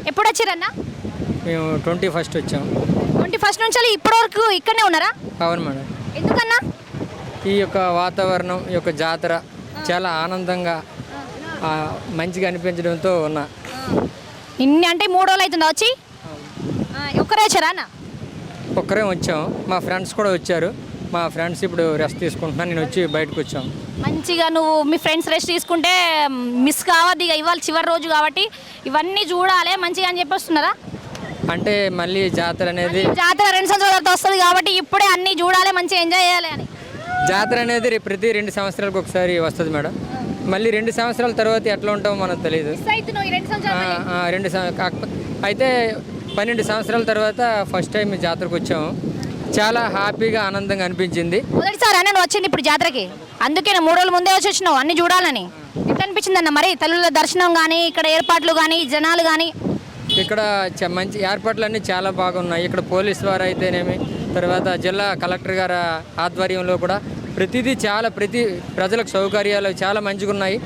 ఎప్పుడు వచ్చారన్న? మేము 21st వచ్చాము. 21st నుంచి ఇప్పటి వరకు ఇక్కడనే ఉన్నారా? అవును మేడం. ఎందుకన్నా? ఈ యొక్క వాతావరణం, ఈ యొక్క జాతర చాలా ఆనందంగా మంచిగా అనిపించడంతో ఉన్నా. ఇన్ని అంటే 3 రోజులు అవుతుందా వచ్చి? ఒక్కరే వచ్చారా అన్న? ఒక్కరే వచ్చాము. మా ఫ్రెండ్స్ కూడా వచ్చారు. మా ఫ్రెండ్స్ ఇప్పుడు రెస్ట్ తీసుకుంటున్నా, నేను వచ్చి బయటకు వచ్చాము. మంచిగా నువ్వు మీ ఫ్రెండ్స్ రెస్ట్ తీసుకుంటే మిస్ కావద్దు, ఇక ఇవాళ చివరి రోజు కాబట్టి ఇవన్నీ చూడాలి మంచిగా అని చెప్పి వస్తున్నారా? అంటే మళ్ళీ జాతర అనేది జాతర 2 సంవత్సరాల తర్వాత వస్తుంది కాబట్టి ఇప్పుడే అన్నీ చూడాలి, మంచిగా ఎంజాయ్ చేయాలి అని. జాతర అనేది ప్రతి 2 సంవత్సరాలకు ఒకసారి వస్తుంది మేడం. మళ్ళీ 2 సంవత్సరాల తర్వాత ఎట్లా ఉంటామో మనకు తెలియదు. 2 కాకపోతే అయితే 12 సంవత్సరాల తర్వాత ఫస్ట్ టైం జాతరకు వచ్చాము. చాలా హ్యాపీగా ఆనందంగా అనిపించింది. మొదటిసారి అన్న నువ్వు వచ్చింది ఇప్పుడు జాతరకి, అందుకే 3 రోజుల ముందే వచ్చి వచ్చినావు అన్ని చూడాలని. ఎట్లా అనిపించింది అన్న మరి తల్లుల దర్శనం కానీ, ఇక్కడ ఏర్పాట్లు కానీ, జనాలు కానీ? ఇక్కడ మంచి ఏర్పాట్లు అన్నీ చాలా బాగున్నాయి. ఇక్కడ పోలీస్ వారు అయితేనేమి, తర్వాత జిల్లా కలెక్టర్ గారి ఆధ్వర్యంలో కూడా ప్రతిదీ ప్రతి ప్రజలకు సౌకర్యాలు చాలా మంచిగా ఉన్నాయి.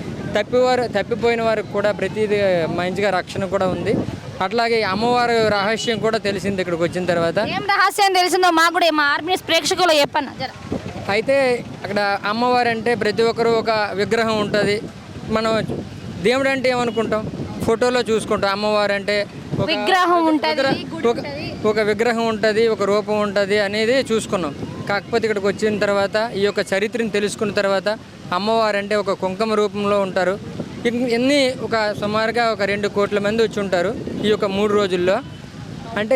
తప్పిపోయిన వారికి కూడా ప్రతిదీ మంచిగా రక్షణ కూడా ఉంది. అట్లాగే అమ్మవారి రహస్యం కూడా తెలిసింది ఇక్కడికి వచ్చిన తర్వాత. ఏం రహస్యం తెలిసిందో మాకు కూడా మా ఆర్మీ ప్రేక్షకులు చెప్పన్న జర. అయితే అక్కడ అమ్మవారు అంటే ప్రతి ఒక్కరు ఒక విగ్రహం ఉంటుంది. మనం దేవుడు అంటే ఏమనుకుంటాం, ఫోటోలో చూసుకుంటాం. అమ్మవారు అంటే విగ్రహం ఉంటుంది, ఒక విగ్రహం ఉంటుంది, ఒక రూపం ఉంటుంది అనేది చూసుకున్నాం. కాకపోతే ఇక్కడికి వచ్చిన తర్వాత ఈ యొక్క చరిత్రను తెలుసుకున్న తర్వాత అమ్మవారు అంటే ఒక కుంకుమ రూపంలో ఉంటారు. ఇన్ని సుమారుగా 2 కోట్ల మంది వచ్చి ఉంటారు ఈ యొక్క 3 రోజుల్లో. అంటే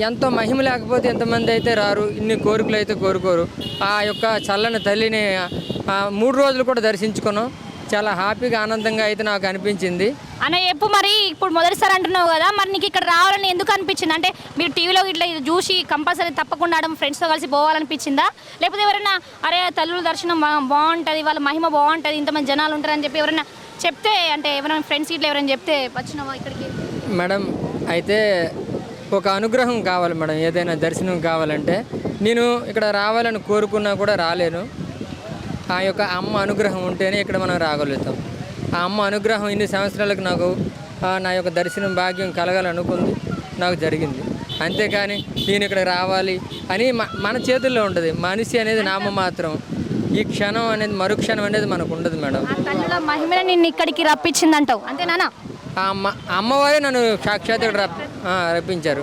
ఎంతో మహిమ లేకపోతే ఎంతమంది అయితే రారు, ఇన్ని కోరికలు అయితే కోరుకోరు. ఆ యొక్క చల్లని తల్లిని 3 రోజులు కూడా దర్శించుకున్నాం. చాలా హ్యాపీగా ఆనందంగా అయితే నాకు అనిపించింది. అన్న చెప్పు మరి, ఇప్పుడు మొదటిసారి అంటున్నావు కదా, మరి నీకు ఇక్కడ రావాలని ఎందుకు అనిపించింది? అంటే మీరు టీవీలో ఇట్లా చూసి కంపల్సరీ తప్పకుండా ఫ్రెండ్స్తో కలిసి పోవాలనిపించిందా, లేకపోతే ఎవరైనా అరే తల్లుల దర్శనం బాగుంటుంది, వాళ్ళ మహిమ బాగుంటుంది, ఇంతమంది జనాలు ఉంటారని చెప్పి ఎవరైనా చెప్తే, అంటే ఎవరైనా ఫ్రెండ్స్ ఇట్లా ఎవరైనా చెప్తే వచ్చినావా ఇక్కడికి? మేడం అయితే ఒక అనుగ్రహం కావాలి మేడం, ఏదైనా దర్శనం కావాలంటే. నేను ఇక్కడ రావాలని కోరుకున్నా కూడా రాలేను. ఆ యొక్క అమ్మ అనుగ్రహం ఉంటేనే ఇక్కడ మనం రాగలుగుతాం. ఆ అమ్మ అనుగ్రహం ఇన్ని సంవత్సరాలకు నాకు నా యొక్క దర్శనం భాగ్యం కలగాలనుకుంది, నాకు జరిగింది. అంతేకాని నేను ఇక్కడ రావాలి అని మన చేతుల్లో ఉంటుంది. మనిషి అనేది నామ మాత్రం. ఈ క్షణం అనేది మరుక్షణం అనేది మనకు ఉండదు మేడం. తల్లుల మహిమనే నిన్ను ఇక్కడికి రప్పించిందంటావు అంతేనా? ఆ అమ్మవారే నన్ను సాక్షాత్ ఇక్కడ రప్పించారు.